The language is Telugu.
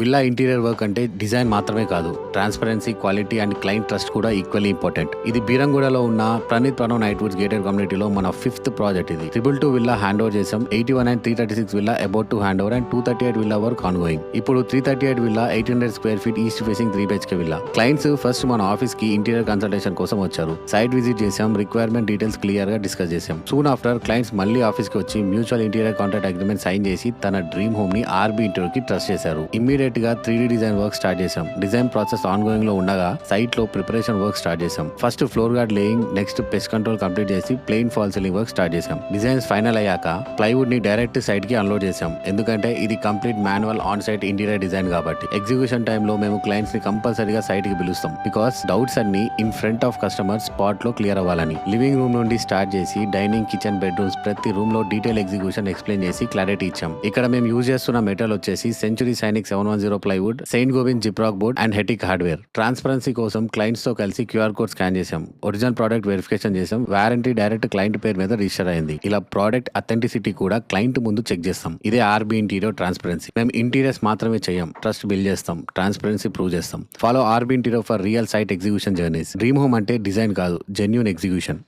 విల్లా ఇంటీరియర్ వర్క్ అంటే డిజైన్ మాత్రమే కాదు, transparency, quality and client trust కూడా ఈక్వల్లీ ఇంపార్టెంట్. ఇది బీరంగూడలో ఉన్న Praneeth Pranav night Woods gated కమ్యూనిటీలో మన 5th ప్రాజెక్ట్. ఇది 222 విల్లా హ్యాండ్ ఓవర్ చేసాం. 81 and 336 villa about to hand over and 238 villa work ongoing. ఇప్పుడు 338 villa 800 square feet east facing 3 BHK villa. Clients first మన ఆఫీస్ కి ఇంటీరియర్ కన్సల్టేషన్ కోసం వచ్చారు. సైట్ విజిట్ చేసాం, రిక్వైర్మెంట్ డీటెయిల్స్ క్లియర్ గా డిస్కస్ చేసాం. సూన్ ఆఫ్టర్ క్లయింట్స్ మళ్ళీ ఆఫీస్ కి వచ్చి mutual interior contract agreement sign చేసి తన డ్రీమ్ హోమ్ ని ఆర్బీ ఇంటీరియర్ కి ట్రస్ట్ చేశారు. ఇమ్మీడియట్ గా 3D డిజైన్ వర్క్ స్టార్ట్ చేసాం. డిజైన్ ప్రాసెస్ ఆన్ గోయింగ్ లో ఉండగా సైట్ లో ప్రిపరేషన్ వర్క్ స్టార్ట్ చేసాం. First floor guard laying, next pest control complete చేసి plain fall ceiling work start చేసాం. డిజైన్స్ ఫైనల్ అయ్యాక ప్లైవుడ్ ని డైరెక్ట్ సైట్ కి అన్లోడ్ చేసాం. ఎందుకంటే ఇది complete manual on site interior design కాబట్టి. ఎగ్జిక్యూషన్ టైమ్ లో మేము క్లయింట్స్ ని కంపల్సరీగా సైట్ కి పిలుస్తాం. బికాస్ డౌట్స్ అన్ని in front of customer spot లో క్లియర్ అవ్వాలని. లివింగ్ రూమ్ నుండి స్టార్ట్ చేసి డైనింగ్, కిచెన్, బెడ్రూమ్స్ ప్రతి రూమ్ లో డీటెయిల్ ఎగ్జిక్యూషన్ ఎక్స్ప్లెయిన్ చేసి క్లారిటీ ఇచ్చాం. ఇక్కడ మేము యూజ్ చేస్తున్న మెటల్ వచ్చేసి సెంచురీ సైనిక్ 710 ప్లైవుడ్, సెయింట్ గోవింద్ Gyproc board and Hettich hardware. Transparency కోసం క్లయింట్స్ తో కలిసి క్యూఆర్ కోడ్ స్కాన్ చేసాం. ఒరిజినల్ ప్రోడక్ట్ వెరిఫికేషన్ చేసాం. వారంటీ డైరెక్ట్ క్లయింట్ పేరు మీద రిజిస్టర్ అయింది. ఇలా ప్రోడక్ట్ అథెంటిసిటీ కూడా క్లయింట్ ముందు చెక్ చేస్తాం. ఇదే ఆర్బీ ఇంటీరియర్ ట్రాన్స్పరెన్సీ. మేము ఇంటీరియర్స్ మాత్రమే చేయం, ట్రస్ట్ బిల్డ్ చేస్తాం, ట్రాన్స్పరెన్సీ ప్రూవ్ చేస్తాం. Follow RB Interior for real site execution journeys. Dream home అంటే డిజైన్ కాదు, జెన్యూన్ ఎగ్జిక్యూషన్.